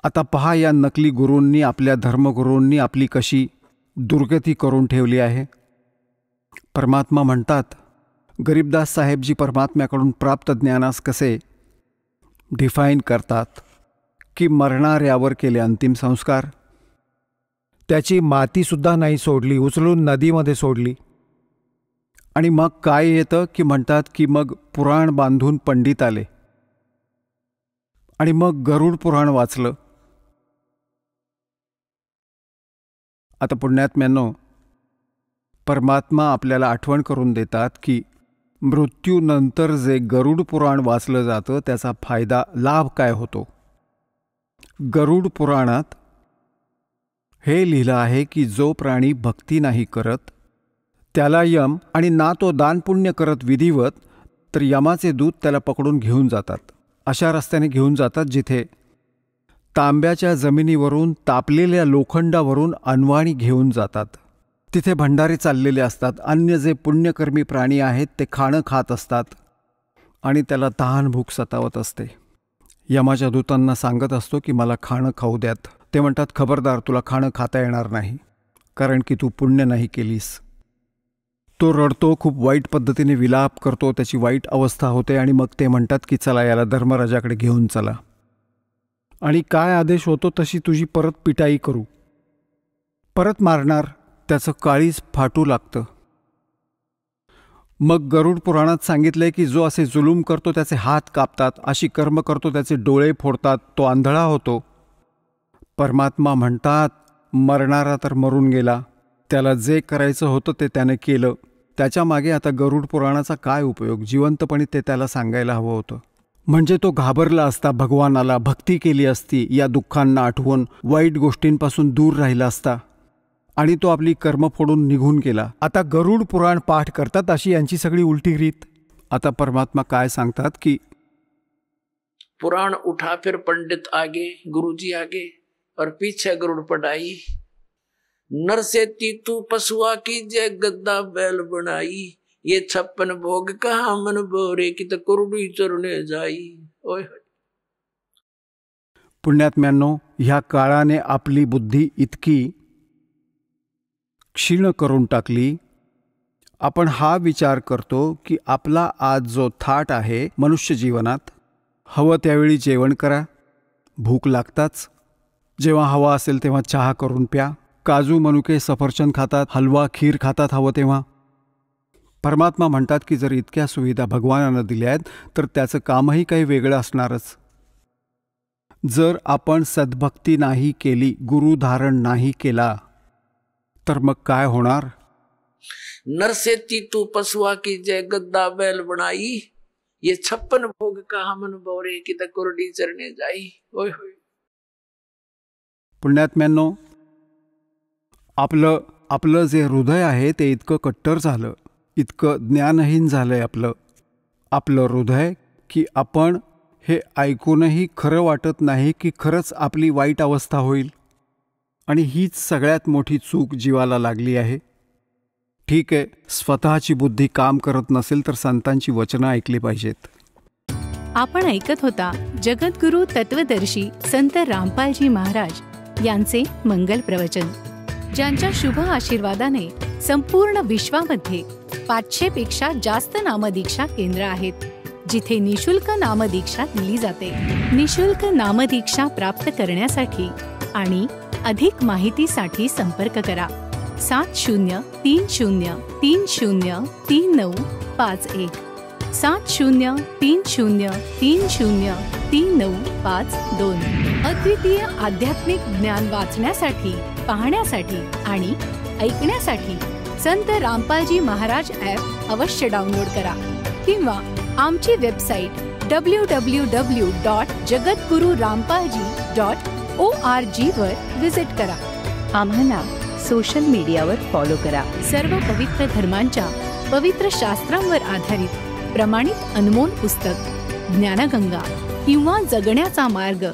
आता पहा, या नकली गुरूंनी, आपल्या धर्मगुरूंनी आपली कशी दुर्गती करून ठेवली आहे. परमात्मा म्हणतात, गरीबदास साहेबजी परमात्म्याकडून प्राप्त ज्ञानास कसे डिफाईन करतात की मरणाऱ्यावर केले अंतिम संस्कार. त्याची मातीसुद्धा नाही सोडली, उचलून नदीमध्ये सोडली. आणि मग काय येतं की म्हणतात की मग पुराण बांधून पंडित आले आणि मग गरुड पुराण वाचलं. आता पुण्यात्म्यांनो, परमात्मा आपल्याला आठवण करून देतात की मृत्यूनंतर जे गरुड पुराण वाचलं जातं त्याचा फायदा, लाभ काय होतो. गरुड पुराणात हे लिहिलं आहे की जो प्राणी भक्ती नाही करत त्याला यम, आणि ना तो दानपुण्य करत विधिवत, तर यमाचे दूत त्याला पकडून घेऊन जातात. अशा रस्त्याने घेऊन जातात जिथे तांब्याच्या जमिनीवरून, तापलेल्या लोखंडावरून अनवाणी घेऊन जातात. तिथे भंडारे चाललेले असतात. अन्य जे पुण्यकर्मी प्राणी आहेत ते खाणं खात असतात आणि त्याला तहान भूक सतावत असते. यमाच्या दूतांना सांगत असतो की मला खाणं खाऊ द्यात. ते म्हणतात, खबरदार, तुला खाणं खाता येणार नाही, कारण की तू पुण्य नाही केलीस. तो रडतो, खूप वाईट पद्धतीने विलाप करतो, त्याची वाईट अवस्था होते आणि मग ते म्हणतात की चला याला धर्मराजाकडे घेऊन चला, आणि काय आदेश होतो तशी तुझी परत पिटाई करू. परत मारणार, त्याचं काळीज फाटू लागतं. मग गरुड पुराणात सांगितलंय की जो असे जुलूम करतो त्याचे हात कापतात, अशी कर्म करतो त्याचे डोळे फोडतात, तो आंधळा होतो. परमात्मा म्हणतात, मरणारा तर मरून गेला, त्याला जे करायचं होतं ते त्याने केलं. त्याच्या मागे आता गरुड पुराणाचा काय उपयोग. जिवंतपणी ते त्याला सांगायला हवं होतं. म्हणजे तो घाबरला असता भगवानाला, भक्ती केली असती, या दुःखांना आठवून वाईट गोष्टींपासून दूर राहिला असता, आणि तो आपली कर्म फोडून निघून गेला. आता गरुड पुराण पाठ करतात अशी यांची सगळी उलटी रीत. आता परमात्मा काय सांगतात की पुराण उठा फिर पंडित आगे, गुरुजी आगे और पीछे गरुड़ पढ़ाई. नर से तीतू पशुआ की जय गद्दा बैल बनाई. ये 56 भोग कहा मन बोरे की तो कुरडी चरणे जाई. ओय पुण्यात्म्यांनो, ह्या काळाने आपली बुद्धी इतकी क्षीण करून टाकली. आपण हा विचार करतो की आपला आज जो थाट आहे मनुष्य जीवनात, हवं त्यावेळी जेवण करा, भूक लागताच, जेव्हा हवा असेल तेव्हा चहा करून प्या, काजू मनुके सफरचंद खातात, हलवा खीर खातात हवं तेव्हा. परमात्मा म्हणतात की जर इतक्या सुविधा भगवानानं दिल्या आहेत तर त्याचं कामही काही वेगळं असणारच. जर आपण सद्भक्ती नाही केली, गुरु धारण नाही केला, तर मग काय होणार. नर से तीतू पशुआ की जय गद्दा बैल बनाई. ये 56 भोग कहा मन बोरे की तो कुरडी चरणे जाई. ओय होय. पुण्यात्म्यांनो, आपलं जे हृदय आहे ते इतकं कट्टर झालं, इतकं ज्ञानहीन झालंय आपलं हृदय, की आपण हे ऐकूनही खरं वाटत नाही की खरंच आपली वाईट अवस्था होईल. आणि हीच सगळ्यात मोठी चूक जीवाला लागली आहे. ठीक आहे, स्वतःची बुद्धी काम करत नसेल तर संतांची वचनं ऐकली पाहिजेत. आपण ऐकत होता जगद्गुरु तत्वदर्शी संत रामपालजी महाराज यांचे मंगल प्रवचन, ज्यांच्या शुभ आशीर्वादाने संपूर्ण विश्वामध्ये 500 पेक्षा जास्त नामदीक्षा केंद्र आहेत, जिथे निशुल्क नामदीक्षा दिली जाते. निशुल्क नामदीक्षा प्राप्त करण्यासाठी आणि अधिक माहितीसाठी संपर्क करा 7030303951 7030303952. अद्वितीय आध्यात्मिक ज्ञान वाचण्यासाठी, पाहण्यासाठी आणि ऐकण्यासाठी संत रामपालजी महाराज ॲप अवश्य डाउनलोड करा किंवा आमची वेबसाईट www.jagadgururampalji.org वर विजिट करा. आम्हाला सोशल मीडियावर फॉलो करा. सर्व पवित्र धर्मांच्या पवित्र शास्त्रांवर आधारित प्रमाणित अनमोल पुस्तक ज्ञानगंगा किंवा जगण्याचा मार्ग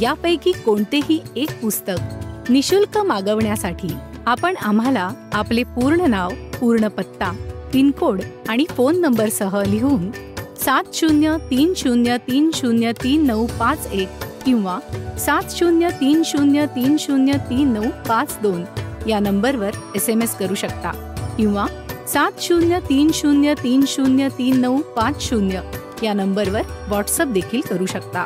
यापैकी कोणतेही एक पुस्तक निशुल्क मागवण्यासाठी आपण आम्हाला आपले पूर्ण नाव, पूर्ण पत्ता, पिनकोड आणि फोन नंबरसह लिहून 7030303951 किंवा 7030303952 या नंबरवर SMS करू शकता किंवा 7030303950 या नंबरवर व्हॉट्सअप देखील करू शकता.